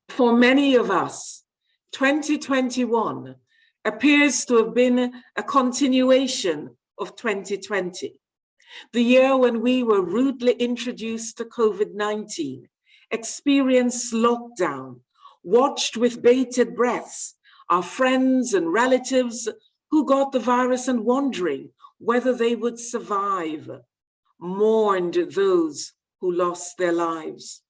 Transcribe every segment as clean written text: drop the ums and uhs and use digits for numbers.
For many of us, 2021 appears to have been a continuation of 2020, the year when we were rudely introduced to COVID-19, experienced lockdown, watched with bated breaths our friends and relatives who got the virus and wondering whether they would survive, mourned those who lost their lives,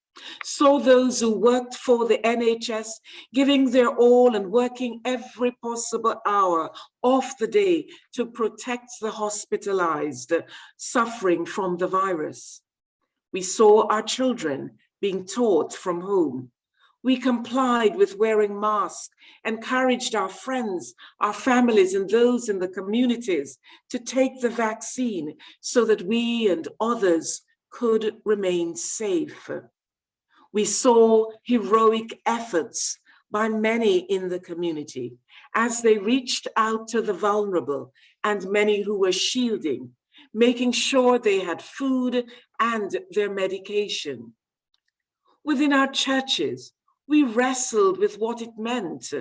saw those who worked for the NHS giving their all and working every possible hour of the day to protect the hospitalized suffering from the virus. We saw our children being taught from home. We complied with wearing masks, encouraged our friends, our families, and those in the communities to take the vaccine so that we and others could remain safe. We saw heroic efforts by many in the community as they reached out to the vulnerable and many who were shielding, making sure they had food and their medication. Within our churches, we wrestled with what it meant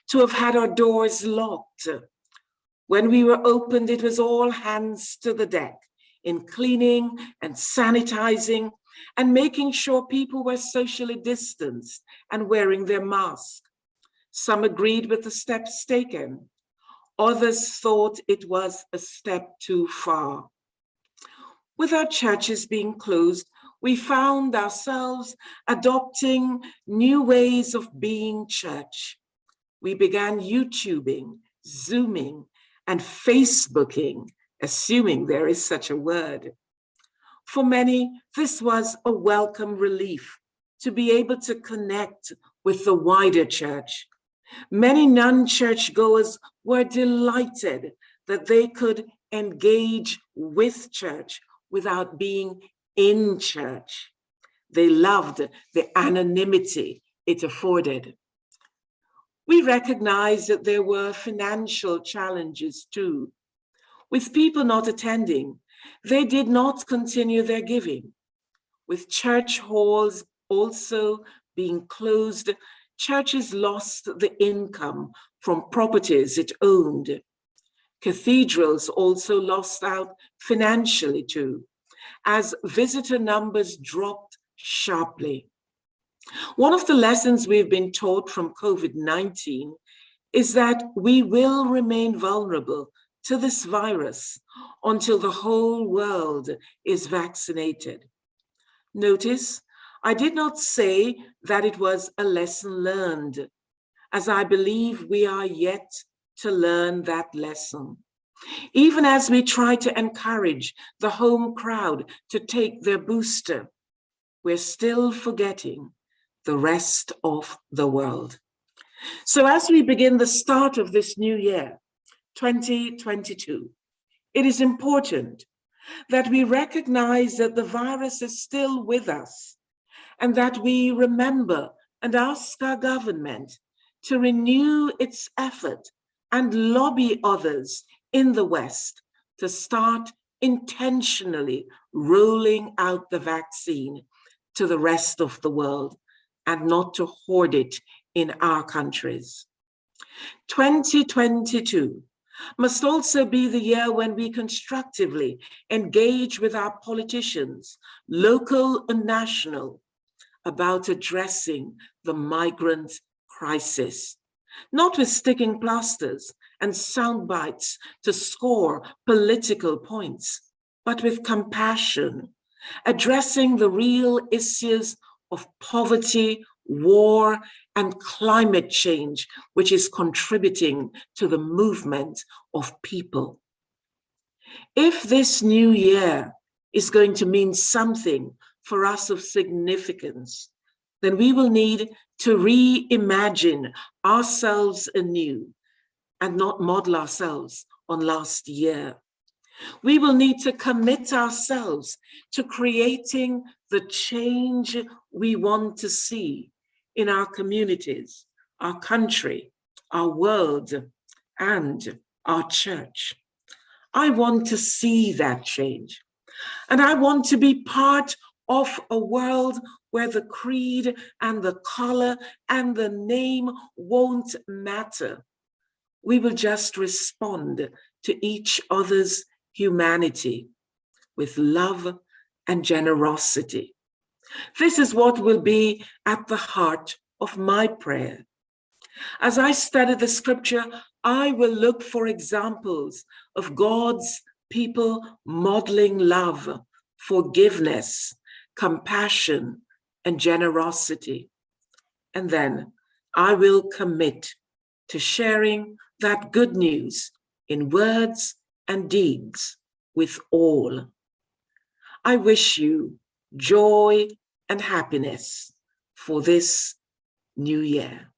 to have had our doors locked. When we were opened, it was all hands to the deck in cleaning and sanitizing and making sure people were socially distanced and wearing their mask. Some agreed with the steps taken. Others thought it was a step too far. With our churches being closed, we found ourselves adopting new ways of being church. We began YouTubing, Zooming, and Facebooking, assuming there is such a word. For many, this was a welcome relief to be able to connect with the wider church. Many non-church goers were delighted that they could engage with church without being in church. They loved the anonymity it afforded. We recognized that there were financial challenges too. With people not attending, they did not continue their giving. With church halls also being closed, churches lost the income from properties it owned. Cathedrals also lost out financially too, as visitor numbers dropped sharply. One of the lessons we've been taught from COVID-19 is that we will remain vulnerable to this virus until the whole world is vaccinated. Notice, I did not say that it was a lesson learned, as I believe we are yet to learn that lesson. Even as we try to encourage the home crowd to take their booster, we're still forgetting the rest of the world. So as we begin the start of this new year, 2022, it is important that we recognize that the virus is still with us and that we remember and ask our government to renew its effort and lobby others in the West to start intentionally rolling out the vaccine to the rest of the world and not to hoard it in our countries. 2022 must also be the year when we constructively engage with our politicians, local and national, about addressing the migrant crisis, not with sticking plasters and sound bites to score political points, but with compassion, addressing the real issues of poverty, war, and climate change, which is contributing to the movement of people. If this new year is going to mean something for us of significance, then we will need to reimagine ourselves anew and not model ourselves on last year. We will need to commit ourselves to creating the change we want to see in our communities, our country, our world, and our church. I want to see that change. And I want to be part of a world where the creed and the color and the name won't matter. We will just respond to each other's humanity with love and generosity. This is what will be at the heart of my prayer. As I study the scripture, I will look for examples of God's people modeling love, forgiveness, compassion, and generosity. And then I will commit to sharing that good news in words and deeds with all. I wish you joy and happiness for this new year.